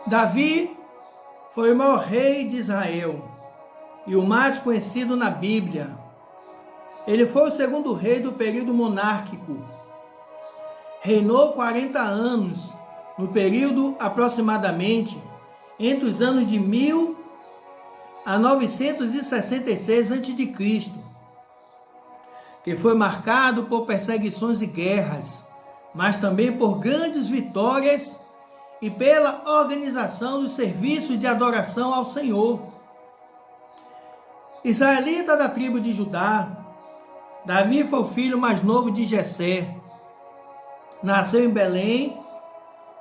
Davi foi o maior rei de Israel e o mais conhecido na Bíblia. Ele foi o segundo rei do período monárquico. Reinou 40 anos, no período aproximadamente entre os anos de 1000 a 966 a.C., que foi marcado por perseguições e guerras, mas também por grandes vitórias e pela organização dos serviços de adoração ao Senhor. Israelita da tribo de Judá, Davi foi o filho mais novo de Jessé. Nasceu em Belém,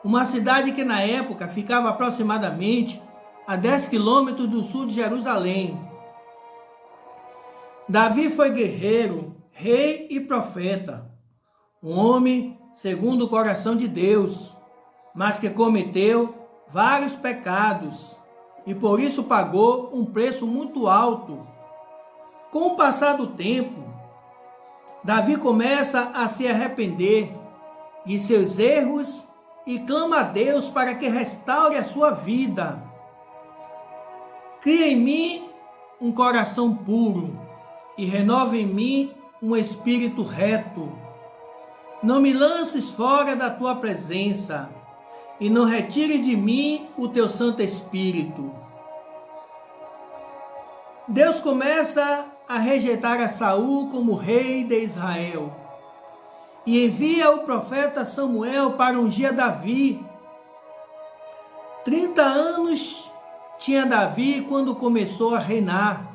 uma cidade que na época ficava aproximadamente a 10 quilômetros do sul de Jerusalém. Davi foi guerreiro, rei e profeta, um homem segundo o coração de Deus, mas que cometeu vários pecados e por isso pagou um preço muito alto. Com o passar do tempo, Davi começa a se arrepender de seus erros e clama a Deus para que restaure a sua vida. Cria em mim um coração puro e renova em mim um espírito reto. Não me lances fora da tua presença e não retire de mim o teu Santo Espírito. Deus começa a rejeitar a Saul como rei de Israel e envia o profeta Samuel para ungir Davi. 30 anos tinha Davi quando começou a reinar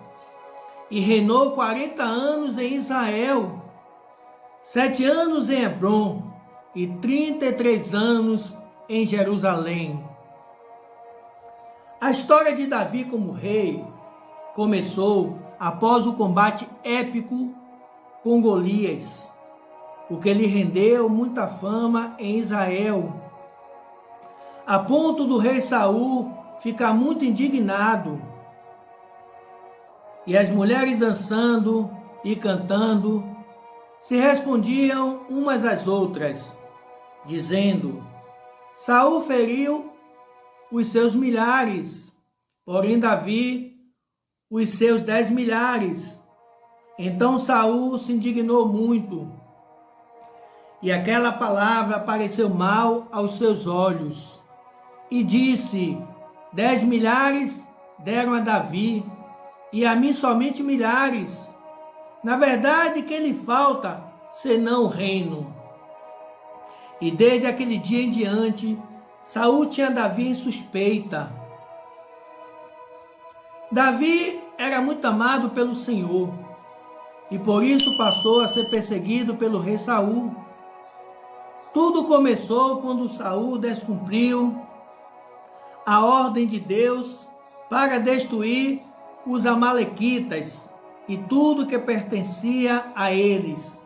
e reinou 40 anos em Israel, 7 anos em Hebrom e 33 anos em Jerusalém. A história de Davi como rei começou após o combate épico com Golias, o que lhe rendeu muita fama em Israel, a ponto do rei Saul ficar muito indignado. E as mulheres dançando e cantando se respondiam umas às outras, dizendo: Saul feriu os seus milhares, porém Davi os seus 10 milhares. Então Saul se indignou muito, e aquela palavra pareceu mal aos seus olhos, e disse: 10 milhares deram a Davi, e a mim somente milhares. Na verdade, que lhe falta, senão o reino? E desde aquele dia em diante, Saul tinha Davi em suspeita. Davi era muito amado pelo Senhor, e por isso passou a ser perseguido pelo rei Saul. Tudo começou quando Saul descumpriu a ordem de Deus para destruir os amalequitas e tudo que pertencia a eles.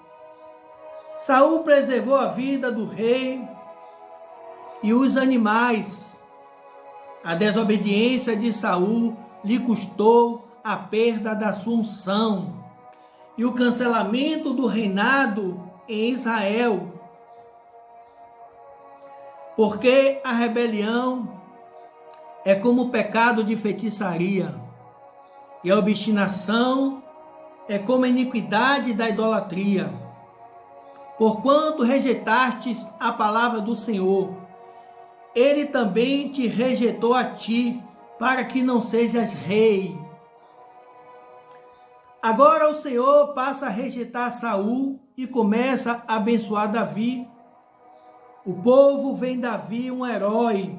Saul preservou a vida do rei e os animais. A desobediência de Saul lhe custou a perda da sua unção e o cancelamento do reinado em Israel. Porque a rebelião é como o pecado de feitiçaria, e a obstinação é como a iniquidade da idolatria. Porquanto rejeitastes a palavra do Senhor, ele também te rejeitou a ti, para que não sejas rei. Agora o Senhor passa a rejeitar Saul e começa a abençoar Davi. O povo vê em Davi um herói,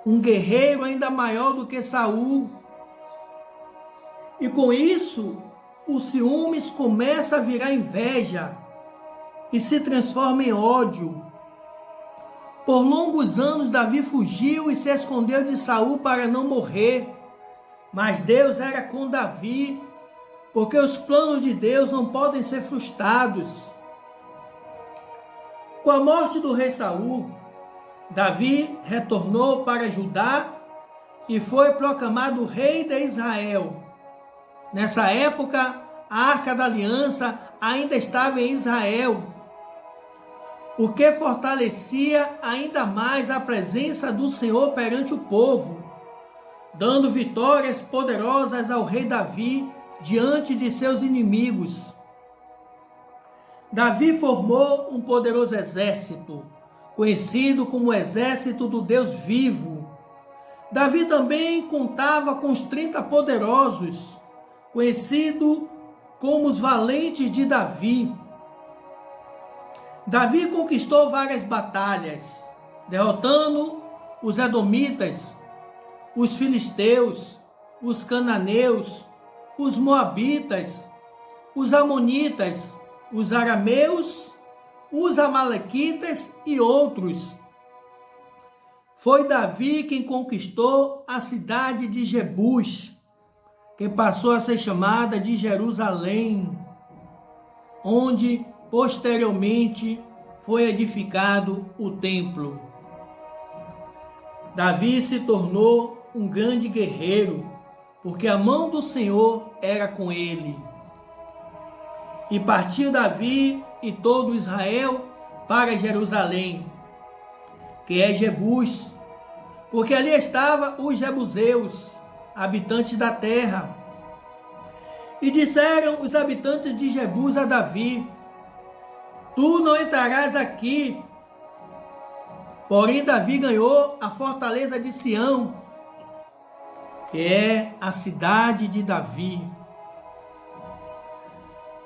um guerreiro ainda maior do que Saul. E com isso, o ciúmes começa a virar inveja e se transforma em ódio. Por longos anos, Davi fugiu e se escondeu de Saul para não morrer. Mas Deus era com Davi, porque os planos de Deus não podem ser frustrados. Com a morte do rei Saul, Davi retornou para Judá e foi proclamado rei de Israel. Nessa época, a Arca da Aliança ainda estava em Israel. o que fortalecia ainda mais a presença do Senhor perante o povo, dando vitórias poderosas ao rei Davi diante de seus inimigos. Davi formou um poderoso exército, conhecido como o exército do Deus vivo. Davi também contava com os 30 poderosos, conhecido como os valentes de Davi. Davi conquistou várias batalhas, derrotando os edomitas, os filisteus, os cananeus, os moabitas, os amonitas, os arameus, os amalequitas e outros. Foi Davi quem conquistou a cidade de Jebus, que passou a ser chamada de Jerusalém, onde posteriormente foi edificado o templo. Davi se tornou um grande guerreiro, porque a mão do Senhor era com ele. E partiu Davi e todo Israel para Jerusalém, que é Jebus, porque ali estavam os jebuseus, habitantes da terra. E disseram os habitantes de Jebus a Davi: tu não entrarás aqui. Porém, Davi ganhou a fortaleza de Sião, que é a cidade de Davi.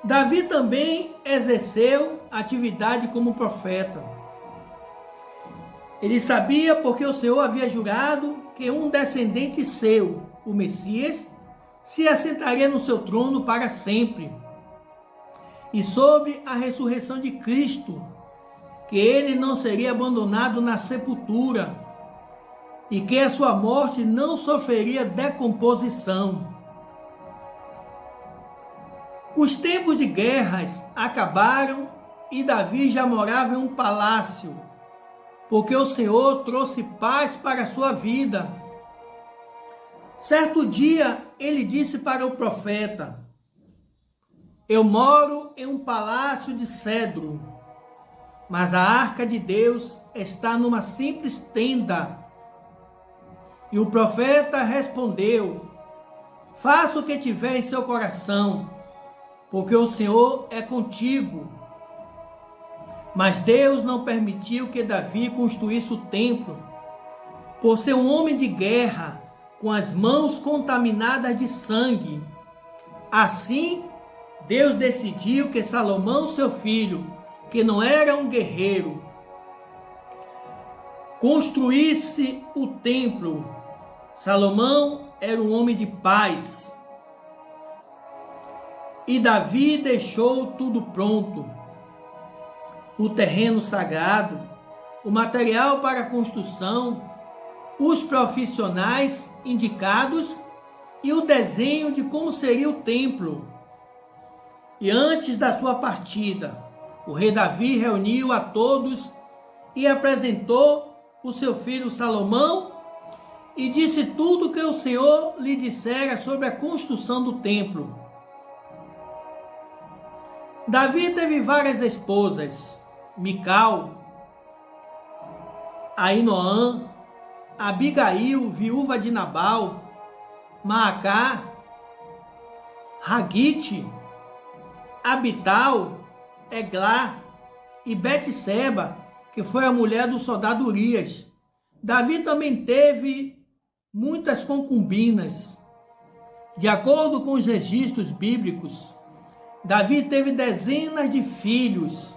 Davi também exerceu atividade como profeta. Ele sabia porque o Senhor havia jurado que um descendente seu, o Messias, se assentaria no seu trono para sempre. E sobre a ressurreição de Cristo, que ele não seria abandonado na sepultura e que a sua morte não sofreria decomposição. Os tempos de guerras acabaram e Davi já morava em um palácio, porque o Senhor trouxe paz para a sua vida. Certo dia ele disse para o profeta: eu moro em um palácio de cedro, mas a arca de Deus está numa simples tenda. E o profeta respondeu: faça o que tiver em seu coração, porque o Senhor é contigo. Mas Deus não permitiu que Davi construísse o templo, por ser um homem de guerra, com as mãos contaminadas de sangue. Assim, Deus decidiu que Salomão, seu filho, que não era um guerreiro, construísse o templo. Salomão era um homem de paz. E Davi deixou tudo pronto: o terreno sagrado, o material para a construção, os profissionais indicados e o desenho de como seria o templo. E antes da sua partida, o rei Davi reuniu a todos e apresentou o seu filho Salomão e disse tudo o que o Senhor lhe dissera sobre a construção do templo. Davi teve várias esposas: Mical, Ainoã, Abigail, viúva de Nabal, Maacá, Hagite, Abital, Eglá e Betseba, que foi a mulher do soldado Urias. Davi também teve muitas concubinas. De acordo com os registros bíblicos, Davi teve dezenas de filhos.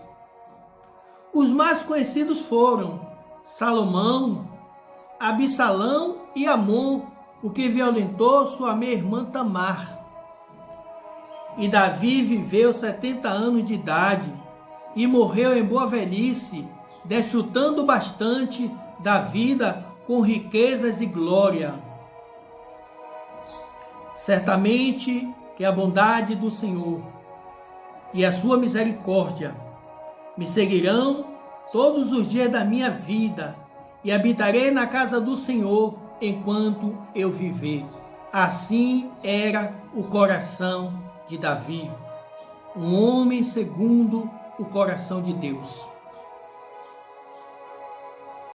Os mais conhecidos foram Salomão, Absalão e Amon, o que violentou sua meia-irmã Tamar. E Davi viveu 70 anos de idade e morreu em boa velhice, desfrutando bastante da vida com riquezas e glória. Certamente que a bondade do Senhor e a sua misericórdia me seguirão todos os dias da minha vida e habitarei na casa do Senhor enquanto eu viver. Assim era o coração de Davi, um homem segundo o coração de Deus.